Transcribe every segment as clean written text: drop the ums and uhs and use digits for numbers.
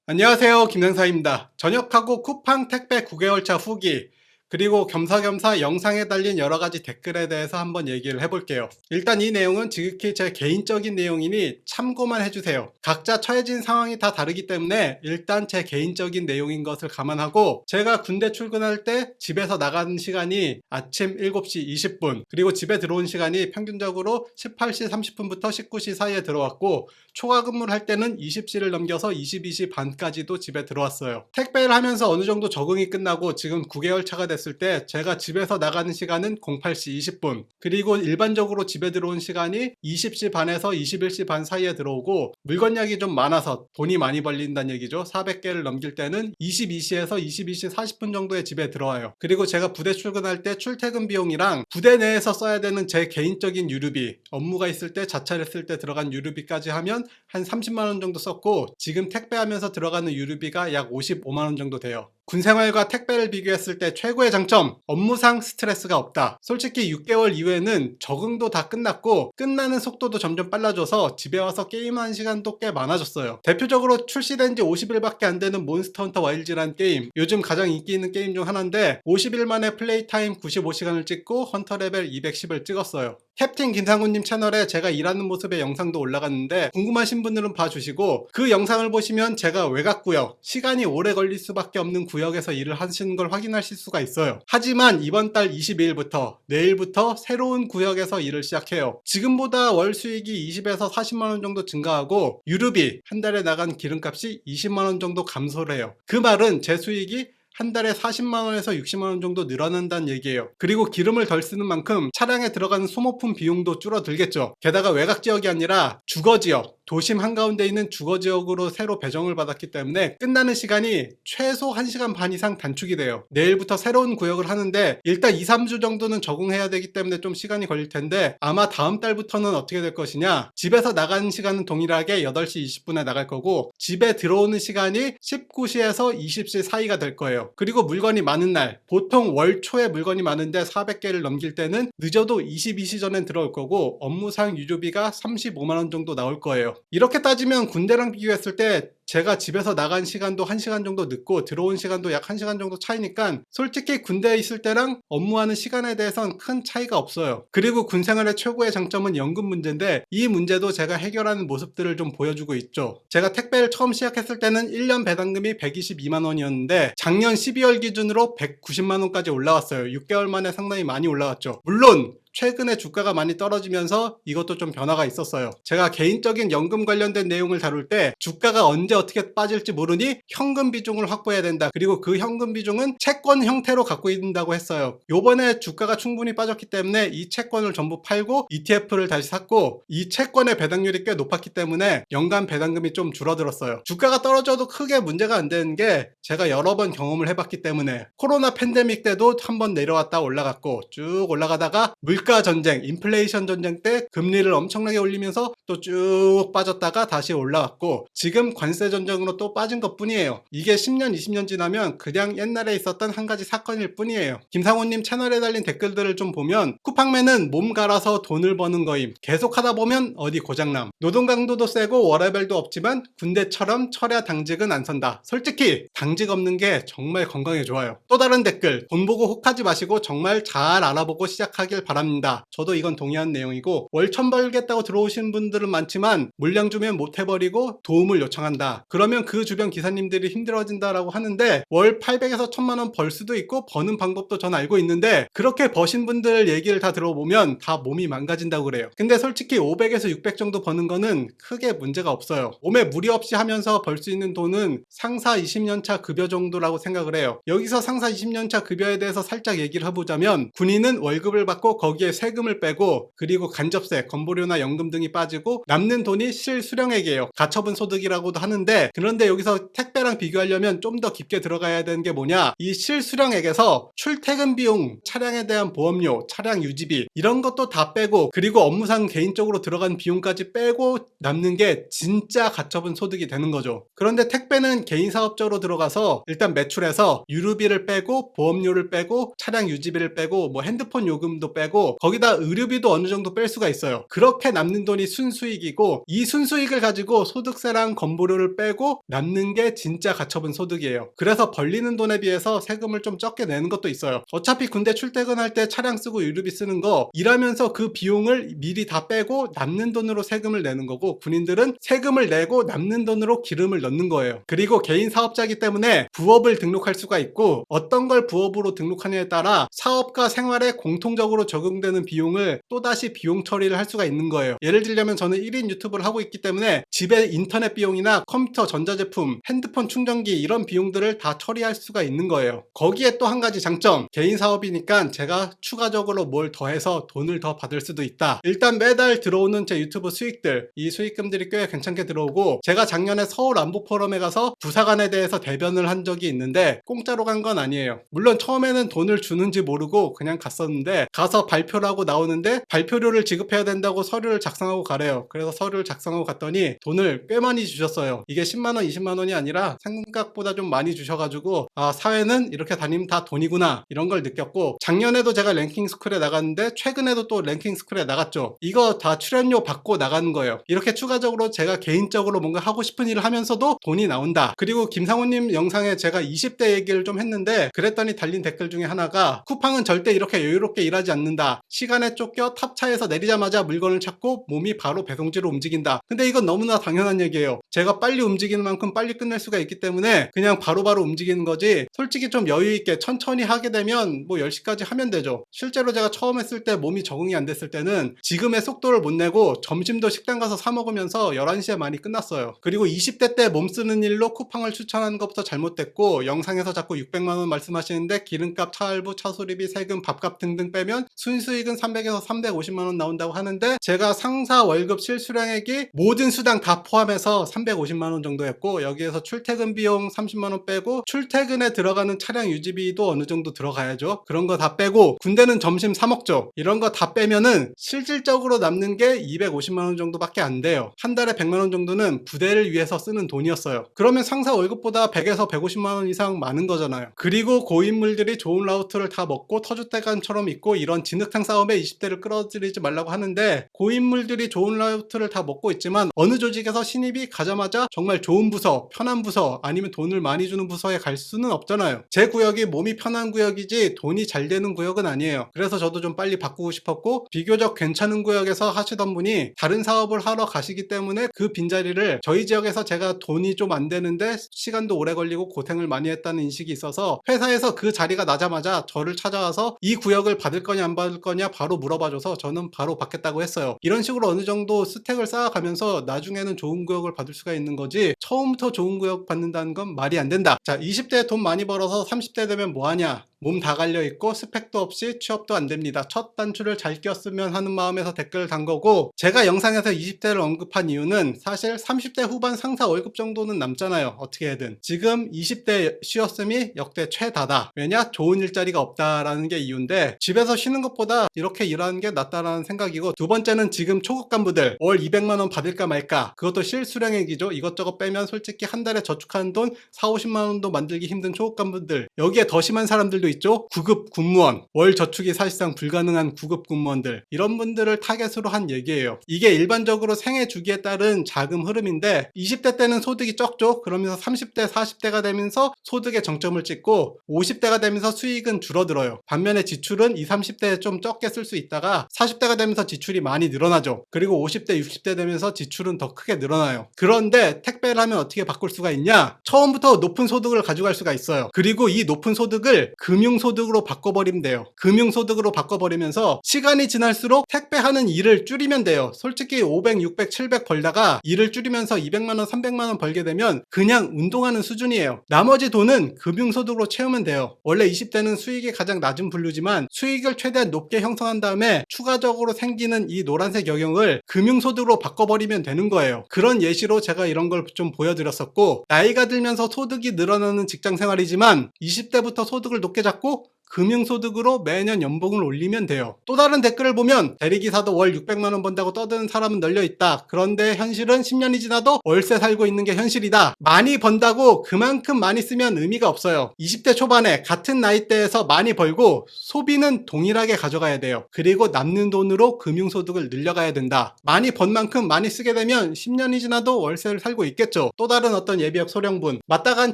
안녕하세요. 김영사입니다. 전역하고 쿠팡 택배 9개월차 후기, 그리고 겸사겸사 영상에 달린 여러가지 댓글에 대해서 한번 얘기를 해볼게요. 일단 이 내용은 지극히 제 개인적인 내용이니 참고만 해주세요. 각자 처해진 상황이 다 다르기 때문에 일단 제 개인적인 내용인 것을 감안하고, 제가 군대 출근할 때 집에서 나가는 시간이 아침 7시 20분, 그리고 집에 들어온 시간이 평균적으로 18시 30분부터 19시 사이에 들어왔고, 초과 근무를 할 때는 20시를 넘겨서 22시 반까지도 집에 들어왔어요. 택배를 하면서 어느 정도 적응이 끝나고 지금 9개월 차가 됐을 때 제가 집에서 나가는 시간은 08시 20분, 그리고 일반적으로 집에 들어온 시간이 20시 반에서 21시 반 사이에 들어오고, 물건량이 좀 많아서 돈이 많이 벌린다는 얘기죠. 400개를 넘길 때는 22시에서 22시 40분 정도에 집에 들어와요. 그리고 제가 부대 출근할 때 출퇴근 비용이랑 부대 내에서 써야 되는 제 개인적인 유류비, 업무가 있을 때 자차를 쓸 때 들어간 유류비까지 하면 한 30만원 정도 썼고, 지금 택배하면서 들어가는 유류비가 약 55만원 정도 돼요. 군생활과 택배를 비교했을 때 최고의 장점, 업무상 스트레스가 없다. 솔직히 6개월 이후에는 적응도 다 끝났고 끝나는 속도도 점점 빨라져서 집에 와서 게임하는 시간도 꽤 많아졌어요. 대표적으로 출시된 지 50일밖에 안 되는 몬스터 헌터 와일드라는 게임, 요즘 가장 인기 있는 게임 중 하나인데 50일 만에 플레이 타임 95시간을 찍고 헌터 레벨 210을 찍었어요. 캡틴 김상훈님 채널에 제가 일하는 모습의 영상도 올라갔는데, 궁금하신 분들은 봐주시고, 그 영상을 보시면 제가 외곽구역, 시간이 오래 걸릴 수밖에 없는 구역에서 일을 하시는 걸 확인하실 수가 있어요. 하지만 이번 달 22일부터 내일부터 새로운 구역에서 일을 시작해요. 지금보다 월 수익이 20에서 40만원 정도 증가하고, 유류비, 한 달에 나간 기름값이 20만원 정도 감소를 해요. 그 말은 제 수익이 한 달에 40만원에서 60만원 정도 늘어난다는 얘기예요. 그리고 기름을 덜 쓰는 만큼 차량에 들어가는 소모품 비용도 줄어들겠죠. 게다가 외곽지역이 아니라 주거지역, 도심 한가운데 있는 주거지역으로 새로 배정을 받았기 때문에 끝나는 시간이 최소 1시간 반 이상 단축이 돼요. 내일부터 새로운 구역을 하는데 일단 2, 3주 정도는 적응해야 되기 때문에 좀 시간이 걸릴 텐데, 아마 다음 달부터는 어떻게 될 것이냐, 집에서 나가는 시간은 동일하게 8시 20분에 나갈 거고, 집에 들어오는 시간이 19시에서 20시 사이가 될 거예요. 그리고 물건이 많은 날, 보통 월 초에 물건이 많은데 400개를 넘길 때는 늦어도 22시 전엔 들어올 거고, 업무상 유류비가 35만원 정도 나올 거예요. 이렇게 따지면 군대랑 비교했을 때 제가 집에서 나간 시간도 1시간 정도 늦고 들어온 시간도 약 1시간 정도 차이니까, 솔직히 군대에 있을 때랑 업무하는 시간에 대해선 큰 차이가 없어요. 그리고 군생활의 최고의 장점은 연금 문제인데, 이 문제도 제가 해결하는 모습들을 좀 보여주고 있죠. 제가 택배를 처음 시작했을 때는 1년 배당금이 122만원이었는데 작년 12월 기준으로 190만원까지 올라왔어요. 6개월 만에 상당히 많이 올라왔죠. 물론 최근에 주가가 많이 떨어지면서 이것도 좀 변화가 있었어요. 제가 개인적인 연금 관련된 내용을 다룰 때 주가가 언제 어떻게 빠질지 모르니 현금 비중을 확보해야 된다. 그리고 그 현금 비중은 채권 형태로 갖고 있다고 했어요. 요번에 주가가 충분히 빠졌기 때문에 이 채권을 전부 팔고 ETF를 다시 샀고, 이 채권의 배당률이 꽤 높았기 때문에 연간 배당금이 좀 줄어들었어요. 주가가 떨어져도 크게 문제가 안 되는 게 제가 여러 번 경험을 해봤기 때문에, 코로나 팬데믹 때도 한번 내려왔다 올라갔고, 쭉 올라가다가 물가 전쟁, 인플레이션 전쟁 때 금리를 엄청나게 올리면서 또 쭉 빠졌다가 다시 올라왔고, 지금 관세 전쟁으로 또 빠진 것 뿐이에요. 이게 10년, 20년 지나면 그냥 옛날에 있었던 한 가지 사건일 뿐이에요. 김상훈님 채널에 달린 댓글들을 좀 보면, 쿠팡맨은 몸 갈아서 돈을 버는 거임, 계속 하다 보면 어디 고장남, 노동 강도도 세고 워라밸도 없지만 군대처럼 철야 당직은 안 선다. 솔직히 당직 없는 게 정말 건강에 좋아요. 또 다른 댓글, 돈 보고 혹하지 마시고 정말 잘 알아보고 시작하길 바랍니다. 저도 이건 동의한 내용이고, 월 1000 벌겠다고 들어오신 분들은 많지만 물량 주면 못 해버리고 도움을 요청한다. 그러면 그 주변 기사님들이 힘들어진다라고 하는데, 월 800에서 1000만원 벌 수도 있고 버는 방법도 전 알고 있는데, 그렇게 버신 분들 얘기를 다 들어보면 다 몸이 망가진다고 그래요. 근데 솔직히 500에서 600 정도 버는 거는 크게 문제가 없어요. 몸에 무리 없이 하면서 벌 수 있는 돈은 상사 20년차 급여 정도라고 생각을 해요. 여기서 상사 20년차 급여에 대해서 살짝 얘기를 해보자면, 군인은 월급을 받고 거기에 세금을 빼고, 그리고 간접세, 건보료나 연금 등이 빠지고 남는 돈이 실수령액이에요. 가처분 소득이라고도 하는데, 그런데 여기서 택배랑 비교하려면 좀 더 깊게 들어가야 되는 게 뭐냐, 이 실수령액에서 출퇴근 비용, 차량에 대한 보험료, 차량 유지비 이런 것도 다 빼고, 그리고 업무상 개인적으로 들어간 비용까지 빼고 남는 게 진짜 가처분 소득이 되는 거죠. 그런데 택배는 개인 사업자로 들어가서 일단 매출에서 유류비를 빼고 보험료를 빼고 차량 유지비를 빼고 뭐 핸드폰 요금도 빼고 되고 거기다 의료비도 어느 정도 뺄 수가 있어요. 그렇게 남는 돈이 순수익이고 이 순수익을 가지고 소득세랑 건보료를 빼고 남는 게 진짜 가처분 소득이에요. 그래서 벌리는 돈에 비해서 세금을 좀 적게 내는 것도 있어요. 어차피 군대 출퇴근할 때 차량 쓰고 의료비 쓰는 거 일하면서 그 비용을 미리 다 빼고 남는 돈으로 세금을 내는 거고 군인들은 세금을 내고 남는 돈으로 기름을 넣는 거예요. 그리고 개인 사업자이기 때문에 부업을 등록할 수가 있고 어떤 걸 부업으로 등록하냐에 따라 사업과 생활에 공통적으로 적용되는 비용을 또다시 비용 처리를 할 수가 있는 거예요. 예를 들자면 저는 1인 유튜브를 하고 있기 때문에 집에 인터넷 비용이나 컴퓨터, 전자제품, 핸드폰 충전기 이런 비용들을 다 처리할 수가 있는 거예요. 거기에 또 한 가지 장점, 개인 사업이니까 제가 추가적으로 뭘 더해서 돈을 더 받을 수도 있다. 일단 매달 들어오는 제 유튜브 수익들, 이 수익금들이 꽤 괜찮게 들어오고 제가 작년에 서울 안보 포럼에 가서 부사관에 대해서 대변을 한 적이 있는데 공짜로 간 건 아니에요. 물론 처음에는 돈을 주는지 모르고 그냥 갔었는데 가서 발표를 하고 나오는데 발표료를 지급해야 된다고 서류를 작성하고 가래요. 그래서 서류를 작성하고 갔더니 돈을 꽤 많이 주셨어요. 이게 10만원, 20만원이 아니라 생각보다 좀 많이 주셔가지고 아, 사회는 이렇게 다니면 다 돈이구나 이런 걸 느꼈고, 작년에도 제가 랭킹 스쿨에 나갔는데 최근에도 또 랭킹 스쿨에 나갔죠. 이거 다 출연료 받고 나가는 거예요. 이렇게 추가적으로 제가 개인적으로 뭔가 하고 싶은 일을 하면서도 돈이 나온다. 그리고 김상훈님 영상에 제가 20대 얘기를 좀 했는데 그랬더니 달린 댓글 중에 하나가 쿠팡은 절대 이렇게 여유롭게 일하지 않는다. 시간에 쫓겨 탑차에서 내리자마자 물건을 찾고 몸이 바로 배송지로 움직인다. 근데 이건 너무나 당연한 얘기예요. 제가 빨리 움직이는 만큼 빨리 끝낼 수가 있기 때문에 그냥 바로바로 움직이는 거지, 솔직히 좀 여유있게 천천히 하게 되면 뭐 10시까지 하면 되죠. 실제로 제가 처음 했을 때 몸이 적응이 안 됐을 때는 지금의 속도를 못 내고 점심도 식당 가서 사 먹으면서 11시에 많이 끝났어요. 그리고 20대 때 몸 쓰는 일로 쿠팡을 추천하는 것부터 잘못됐고, 영상에서 자꾸 600만원 말씀하시는데 기름값, 차할부, 차수리비, 세금, 밥값 등등 빼면 순수익은 300에서 350만원 나온다고 하는데 제가 상사 월급 실수령액이 모든 수당 다 포함해서 350만원 정도였고, 여기에서 출퇴근 비용 30만원 빼고 출퇴근에 들어가는 차량 유지비도 어느 정도 들어가야죠. 그런 거 다 빼고 군대는 점심 사 먹죠. 이런 거 다 빼면은 실질적으로 남는 게 250만원 정도밖에 안 돼요. 한 달에 100만원 정도는 부대를 위해서 쓰는 돈이었어요. 그러면 상사 월급보다 100에서 150만원 이상 많은 거잖아요. 그리고 고인물들이 좋은 라우트를 다 먹고 터줏대감처럼 있고 이런 진흙탕 싸움에 20대를 끌어들이지 말라고 하는데, 고인물들이 좋은 라우트를 다 먹고 있지만 어느 조직에서 신입이 가자마자 정말 좋은 부서, 편한 부서, 아니면 돈을 많이 주는 부서에 갈 수는 없잖아요. 제 구역이 몸이 편한 구역이지 돈이 잘 되는 구역은 아니에요. 그래서 저도 좀 빨리 바꾸고 싶었고, 비교적 괜찮은 구역에서 하시던 분이 다른 사업을 하러 가시기 때문에 그 빈자리를, 저희 지역에서 제가 돈이 좀 안 되는데 시간도 오래 걸리고 고생을 많이 했다는 인식이 있어서 회사에서 그 자리가 나자마자 저를 찾아와서 이 구역을 받을 거냐 안 받을 거냐 바로 물어봐줘서 저는 바로 받겠다고 했어요. 이런 식으로 어느 정도 스택을 쌓아가면서 나중에는 좋은 구역을 받을 수가 있는 거지, 처음부터 좋은 구역 받는다는 건 말이 안 된다. 자, 20대에 돈 많이 벌어서 30대 되면 뭐하냐, 몸 다 갈려있고 스펙도 없이 취업도 안 됩니다. 첫 단추를 잘 꼈으면 하는 마음에서 댓글을 단 거고, 제가 영상에서 20대를 언급한 이유는 사실 30대 후반 상사 월급 정도는 남잖아요. 어떻게든 지금 20대 쉬었음이 역대 최다다. 왜냐? 좋은 일자리가 없다라는 게 이유인데, 집에서 쉬는 것보다 이렇게 일하는 게 낫다라는 생각이고, 두 번째는 지금 초급 간부들 월 200만원 받을까 말까, 그것도 실수령액이죠. 이것저것 빼면 솔직히 한 달에 저축하는 돈 4,50만원도 만들기 힘든 초급 간부들, 여기에 더 심한 사람들도 있죠. 9급 군무원, 월 저축이 사실상 불가능한 9급 군무원들, 이런 분들을 타겟으로 한 얘기예요. 이게 일반적으로 생애 주기에 따른 자금 흐름인데, 20대 때는 소득이 적죠. 그러면서 30대 40대가 되면서 소득의 정점을 찍고 50대가 되면서 수익은 줄어들어요. 반면에 지출은 20, 30대에 좀 적게 쓸 수 있다가 40대가 되면서 지출이 많이 늘어나죠. 그리고 50대 60대 되면서 지출은 더 크게 늘어나요. 그런데 택배를 하면 어떻게 바꿀 수가 있냐? 처음부터 높은 소득을 가져갈 수가 있어요. 그리고 이 높은 소득을 금융소득으로 바꿔버리면 돼요. 금융소득으로 바꿔버리면서 시간이 지날수록 택배하는 일을 줄이면 돼요. 솔직히 500, 600, 700 벌다가 일을 줄이면서 200만원, 300만원 벌게 되면 그냥 운동하는 수준이에요. 나머지 돈은 금융소득으로 채우면 돼요. 원래 20대는 수익이 가장 낮은 분류지만 수익을 최대한 높게 형성한 다음에 추가적으로 생기는 이 노란색 영역을 금융소득으로 바꿔버리면 되는 거예요. 그런 예시로 제가 이런 걸 좀 보여드렸었고, 나이가 들면서 소득이 늘어나는 직장생활이지만 20대부터 소득을 높게 잡고 금융소득으로 매년 연봉을 올리면 돼요. 또 다른 댓글을 보면 대리기사도 월 600만원 번다고 떠드는 사람은 널려있다. 그런데 현실은 10년이 지나도 월세 살고 있는 게 현실이다. 많이 번다고 그만큼 많이 쓰면 의미가 없어요. 20대 초반에 같은 나이대에서 많이 벌고 소비는 동일하게 가져가야 돼요. 그리고 남는 돈으로 금융소득을 늘려가야 된다. 많이 번 만큼 많이 쓰게 되면 10년이 지나도 월세를 살고 있겠죠. 또 다른 어떤 예비역 소령분, 마땅한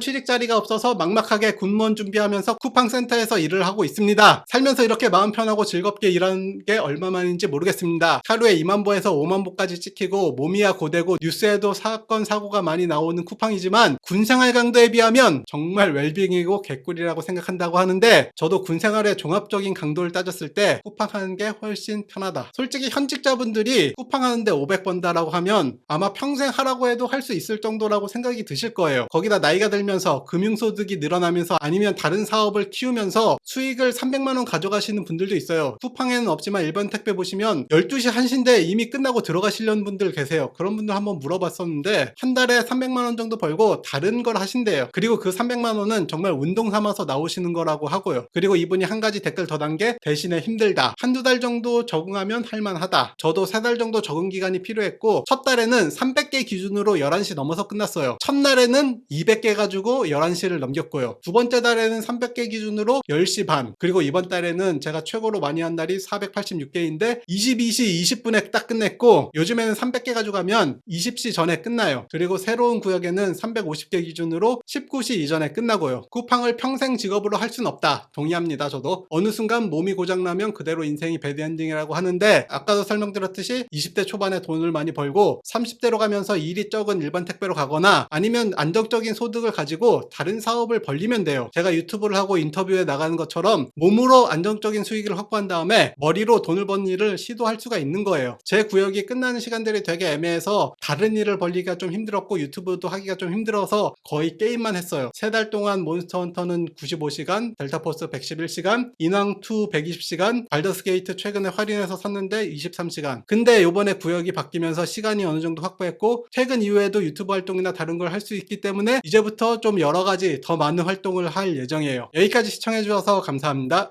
취직 자리가 없어서 막막하게 군무원 준비하면서 쿠팡센터에서 일을 하고 있습니다. 살면서 이렇게 마음 편하고 즐겁게 일하는 게 얼마만인지 모르겠습니다. 하루에 2만보에서 5만보까지 찍히고 몸이야 고되고 뉴스에도 사건 사고가 많이 나오는 쿠팡이지만 군생활 강도에 비하면 정말 웰빙이고 개꿀이라고 생각한다고 하는데, 저도 군생활의 종합적인 강도를 따졌을 때 쿠팡하는 게 훨씬 편하다. 솔직히 현직자분들이 쿠팡하는데 500 번다라고 하면 아마 평생 하라고 해도 할 수 있을 정도라고 생각이 드실 거예요. 거기다 나이가 들면서 금융소득이 늘어나면서 아니면 다른 사업을 키우면서 수익을 300만원 가져가시는 분들도 있어요. 쿠팡에는 없지만 일반 택배 보시면 12시 1시인데 이미 끝나고 들어가시려는 분들 계세요. 그런 분들 한번 물어봤었는데 한 달에 300만원 정도 벌고 다른 걸 하신대요. 그리고 그 300만원은 정말 운동 삼아서 나오시는 거라고 하고요. 그리고 이분이 한 가지 댓글 더 단 게 대신에 힘들다. 한두 달 정도 적응하면 할만하다. 저도 3달 정도 적응 기간이 필요했고 첫 달에는 300개 기준으로 11시 넘어서 끝났어요. 첫날에는 200개 가지고 11시를 넘겼고요. 두 번째 달에는 300개 기준으로 10시 반, 그리고 이번 달에는 제가 최고로 많이 한 날이 486개인데 22시 20분에 딱 끝냈고, 요즘에는 300개 가져가면 20시 전에 끝나요. 그리고 새로운 구역에는 350개 기준으로 19시 이전에 끝나고요. 쿠팡을 평생 직업으로 할 순 없다. 동의합니다. 저도 어느 순간 몸이 고장나면 그대로 인생이 배드엔딩이라고 하는데, 아까도 설명드렸듯이 20대 초반에 돈을 많이 벌고 30대로 가면서 일이 적은 일반 택배로 가거나 아니면 안정적인 소득을 가지고 다른 사업을 벌리면 돼요. 제가 유튜브를 하고 인터뷰에 나가는 것처럼 몸으로 안정적인 수익을 확보한 다음에 머리로 돈을 버는 일을 시도할 수가 있는 거예요. 제 구역이 끝나는 시간들이 되게 애매해서 다른 일을 벌리기가 좀 힘들었고 유튜브도 하기가 좀 힘들어서 거의 게임만 했어요. 3달 동안 몬스터 헌터는 95시간, 델타포스 111시간, 인왕2 120시간, 발더스 게이트 최근에 할인해서 샀는데 23시간. 근데 요번에 구역이 바뀌면서 시간이 어느 정도 확보했고 퇴근 이후에도 유튜브 활동이나 다른 걸 할 수 있기 때문에 이제부터 좀 여러 가지 더 많은 활동을 할 예정이에요. 여기까지 시청해주셔서 감사합니다.